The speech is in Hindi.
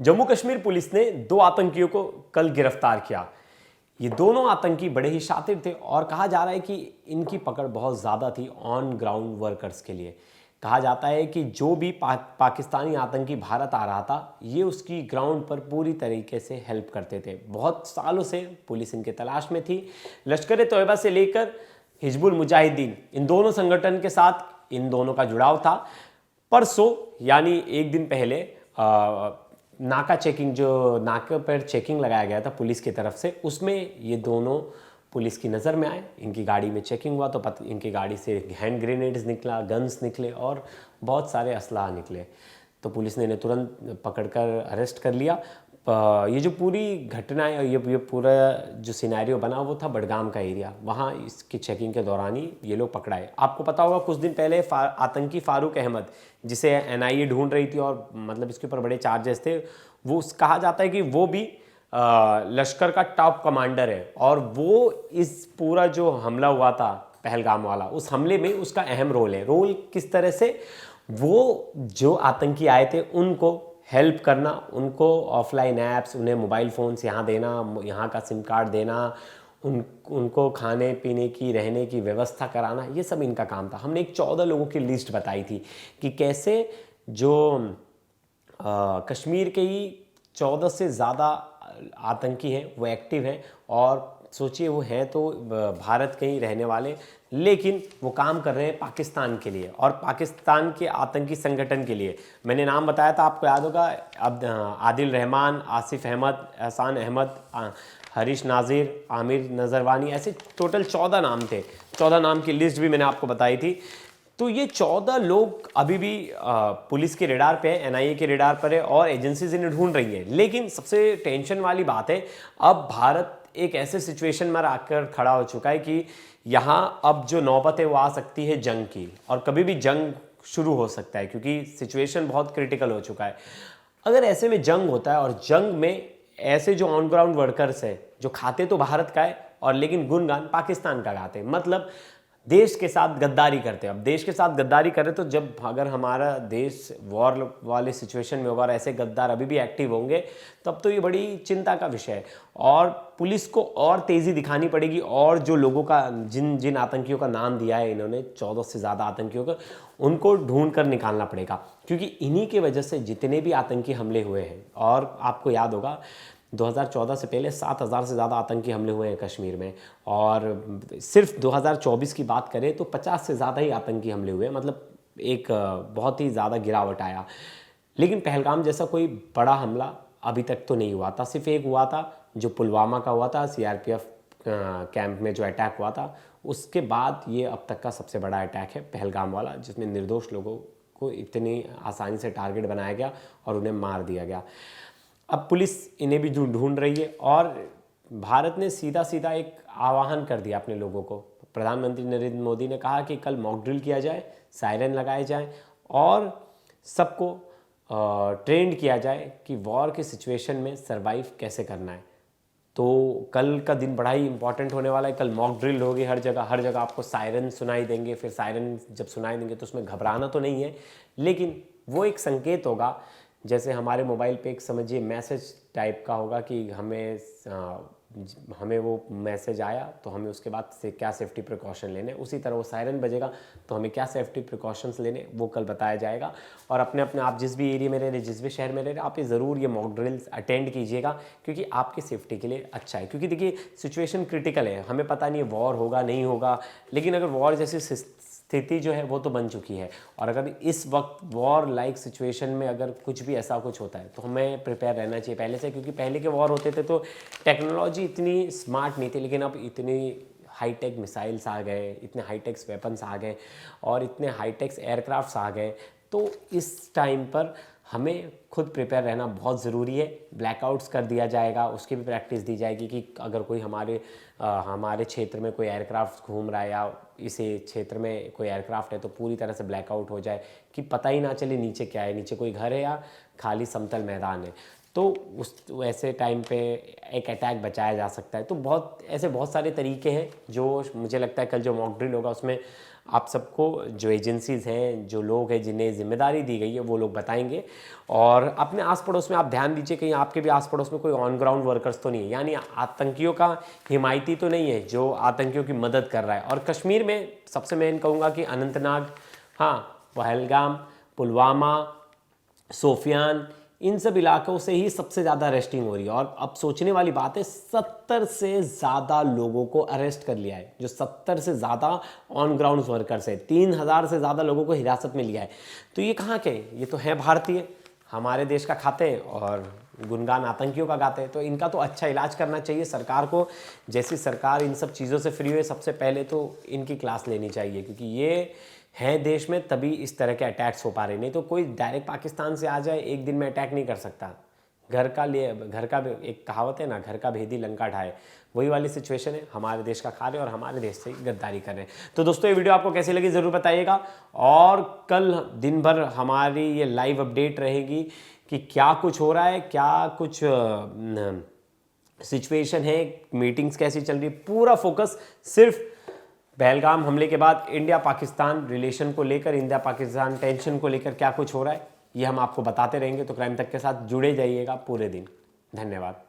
जम्मू कश्मीर पुलिस ने 2 आतंकियों को कल गिरफ्तार किया। ये दोनों आतंकी बड़े ही शातिर थे और कहा जा रहा है कि इनकी पकड़ बहुत ज़्यादा थी ऑन ग्राउंड वर्कर्स के लिए। कहा जाता है कि जो भी पाकिस्तानी आतंकी भारत आ रहा था, ये उसकी ग्राउंड पर पूरी तरीके से हेल्प करते थे। बहुत सालों से पुलिस इनके तलाश में थी। लश्कर ए तोयबा से लेकर हिजबुल मुजाहिदीन, इन दोनों संगठन के साथ इन दोनों का जुड़ाव था। परसों यानी एक दिन पहले नाका चेकिंग, जो नाके पर चेकिंग लगाया गया था पुलिस की तरफ से, उसमें ये दोनों पुलिस की नज़र में आए। इनकी गाड़ी में चेकिंग हुआ तो इनकी गाड़ी से हैंड ग्रेनेड्स निकला, गन्स निकले और बहुत सारे असलाह निकले। तो पुलिस ने इन्हें तुरंत पकड़कर अरेस्ट कर लिया। ये जो पूरी घटना है, ये पूरा जो सिनेरियो बना वो था बडगाम का एरिया। वहाँ इसकी चेकिंग के दौरान ही ये लोग पकड़ाए। आपको पता होगा कुछ दिन पहले आतंकी फारूक अहमद, जिसे एनआईए ढूंढ रही थी और मतलब इसके ऊपर बड़े चार्जेस थे, वो कहा जाता है कि वो भी लश्कर का टॉप कमांडर है और वो इस पूरा जो हमला हुआ था पहलगाम वाला, उस हमले में उसका अहम रोल है। रोल किस तरह से, वो जो आतंकी आए थे उनको हेल्प करना, उनको ऑफलाइन ऐप्स, उन्हें मोबाइल फ़ोन्स यहाँ देना, यहाँ का सिम कार्ड देना, उनको खाने पीने की, रहने की व्यवस्था कराना, ये सब इनका काम था। हमने एक 14 लोगों की लिस्ट बताई थी कि कैसे जो कश्मीर के ही 14 से ज़्यादा आतंकी हैं वो एक्टिव हैं। और सोचिए वो हैं तो भारत के ही रहने वाले, लेकिन वो काम कर रहे हैं पाकिस्तान के लिए और पाकिस्तान के आतंकी संगठन के लिए। मैंने नाम बताया था, आपको याद होगा, अब आदिल रहमान, आसिफ अहमद, एहसान अहमद, हरीश नाजिर, आमिर नजरवानी, ऐसे टोटल 14 नाम थे। 14 नाम की लिस्ट भी मैंने आपको बताई थी। तो ये 14 लोग अभी भी पुलिस के रेडार पे है, एनआईए के रेडार पर है और एजेंसीज इन्हें ढूंढ रही है। लेकिन सबसे टेंशन वाली बात है, अब भारत एक ऐसे सिचुएशन में आकर खड़ा हो चुका है कि यहाँ अब जो नौबत है वो आ सकती है जंग की, और कभी भी जंग शुरू हो सकता है क्योंकि सिचुएशन बहुत क्रिटिकल हो चुका है। अगर ऐसे में जंग होता है और जंग में ऐसे जो ऑन ग्राउंड वर्कर्स है, जो खाते तो भारत का है और लेकिन गुणगान पाकिस्तान का गाते हैं, मतलब देश के साथ गद्दारी करते हैं। अब देश के साथ गद्दारी करें तो जब अगर हमारा देश वॉर वाले सिचुएशन में होगा और ऐसे गद्दार अभी भी एक्टिव होंगे, तब तो ये बड़ी चिंता का विषय है। और पुलिस को और तेज़ी दिखानी पड़ेगी और जो लोगों का, जिन आतंकियों का नाम दिया है इन्होंने, 14 से ज़्यादा आतंकियों का, उनको ढूंढ कर निकालना पड़ेगा क्योंकि इन्हीं की वजह से जितने भी आतंकी हमले हुए हैं। और आपको याद होगा 2014 से पहले 7,000 से ज़्यादा आतंकी हमले हुए हैं कश्मीर में, और सिर्फ 2024 की बात करें तो 50 से ज़्यादा ही आतंकी हमले हुए हैं, मतलब एक बहुत ही ज़्यादा गिरावट आया। लेकिन पहलगाम जैसा कोई बड़ा हमला अभी तक तो नहीं हुआ था। सिर्फ एक हुआ था जो पुलवामा का हुआ था, सीआरपीएफ कैंप में जो अटैक हुआ था। उसके बाद ये अब तक का सबसे बड़ा अटैक है पहलगाम वाला, जिसमें निर्दोष लोगों को इतनी आसानी से टारगेट बनाया गया और उन्हें मार दिया गया। अब पुलिस इन्हें भी ढूंढ रही है और भारत ने सीधा सीधा एक आह्वान कर दिया अपने लोगों को। प्रधानमंत्री नरेंद्र मोदी ने कहा कि कल मॉक ड्रिल किया जाए, सायरन लगाए जाए और सबको ट्रेंड किया जाए कि वॉर की सिचुएशन में सरवाइव कैसे करना है। तो कल का दिन बड़ा ही इंपॉर्टेंट होने वाला है। कल मॉक ड्रिल होगी हर जगह आपको सायरन सुनाई देंगे। फिर सायरन जब सुनाई देंगे तो उसमें घबराना तो नहीं है, लेकिन वो एक संकेत होगा, जैसे हमारे मोबाइल पे एक समझिए मैसेज टाइप का होगा कि हमें वो मैसेज आया तो हमें उसके बाद से क्या सेफ्टी प्रिकॉशन लेने, उसी तरह वो सायरन बजेगा तो हमें क्या सेफ्टी प्रिकॉशंस लेने वो कल बताया जाएगा। और अपने आप जिस भी एरिया में रह रहे, जिस भी शहर में रह रहे, आप ये ज़रूर ये मॉक ड्रिल्स अटेंड कीजिएगा क्योंकि आपकी सेफ्टी के लिए अच्छा है। क्योंकि देखिए सिचुएशन क्रिटिकल है, हमें पता नहीं है वॉर होगा नहीं होगा, लेकिन अगर वॉर जैसी स्थिति जो है वो तो बन चुकी है और अगर इस वक्त वॉर लाइक सिचुएशन में अगर कुछ भी ऐसा कुछ होता है तो हमें प्रिपेयर रहना चाहिए पहले से। क्योंकि पहले के वॉर होते थे तो टेक्नोलॉजी इतनी स्मार्ट नहीं थी, लेकिन अब इतनी हाईटेक मिसाइल्स आ गए, इतने हाईटेक्स वेपन्स आ गए और इतने हाईटेक्स एयरक्राफ्ट्स आ गए। तो इस टाइम पर हमें खुद प्रिपेयर रहना बहुत ज़रूरी है। ब्लैकआउट्स कर दिया जाएगा, उसकी भी प्रैक्टिस दी जाएगी कि अगर कोई हमारे क्षेत्र में कोई एयरक्राफ्ट घूम रहा है या इस क्षेत्र में कोई एयरक्राफ्ट है तो पूरी तरह से ब्लैकआउट हो जाए कि पता ही ना चले नीचे क्या है, नीचे कोई घर है या खाली समतल मैदान है। तो उस ऐसे टाइम पे एक अटैक बचाया जा सकता है। तो बहुत सारे तरीके हैं जो मुझे लगता है कल जो मॉक ड्रिल होगा उसमें आप सबको जो एजेंसीज़ हैं, जो लोग हैं जिन्हें जिम्मेदारी दी गई है, वो लोग बताएंगे। और अपने आस पड़ोस में आप ध्यान दीजिए कहीं आपके भी आस पड़ोस में कोई ऑन ग्राउंड वर्कर्स तो नहीं है, यानी आतंकियों का हिमायती तो नहीं है जो आतंकियों की मदद कर रहा है। और कश्मीर में सबसे मैं कहूँगा कि अनंतनाग, हाँ, पहलगाम, पुलवामा, सोफियान, इन सब इलाकों से ही सबसे ज़्यादा अरेस्टिंग हो रही है। और अब सोचने वाली बात है, 70 से ज़्यादा लोगों को अरेस्ट कर लिया है, जो 70 से ज़्यादा ऑन ग्राउंड वर्कर्स है। 3000 से ज़्यादा लोगों को हिरासत में लिया है। तो ये कहाँ के, ये तो हैं भारतीय, हमारे देश का खाते हैं और गुणगान आतंकियों का गाते हैं। तो इनका तो अच्छा इलाज करना चाहिए सरकार को। जैसी सरकार इन सब चीज़ों से फ्री हुए, सबसे पहले तो इनकी क्लास लेनी चाहिए, क्योंकि ये हैं देश में तभी इस तरह के अटैक्स हो पा रहे। नहीं तो कोई डायरेक्ट पाकिस्तान से आ जाए एक दिन में अटैक नहीं कर सकता। घर का एक कहावत है ना, घर का भेदी लंका ढाए, वही वाली सिचुएशन है। हमारे देश का खा रहे और हमारे देश से गद्दारी कर रहे हैं। तो दोस्तों ये वीडियो आपको कैसी लगी ज़रूर बताइएगा। और कल दिन भर हमारी ये लाइव अपडेट रहेगी कि क्या कुछ हो रहा है, क्या कुछ सिचुएशन है, मीटिंग्स कैसी चल रही है। पूरा फोकस सिर्फ पहलगाम हमले के बाद इंडिया पाकिस्तान रिलेशन को लेकर, इंडिया पाकिस्तान टेंशन को लेकर क्या कुछ हो रहा है, ये हम आपको बताते रहेंगे। तो क्राइम तक के साथ जुड़े जाइएगा पूरे दिन। धन्यवाद।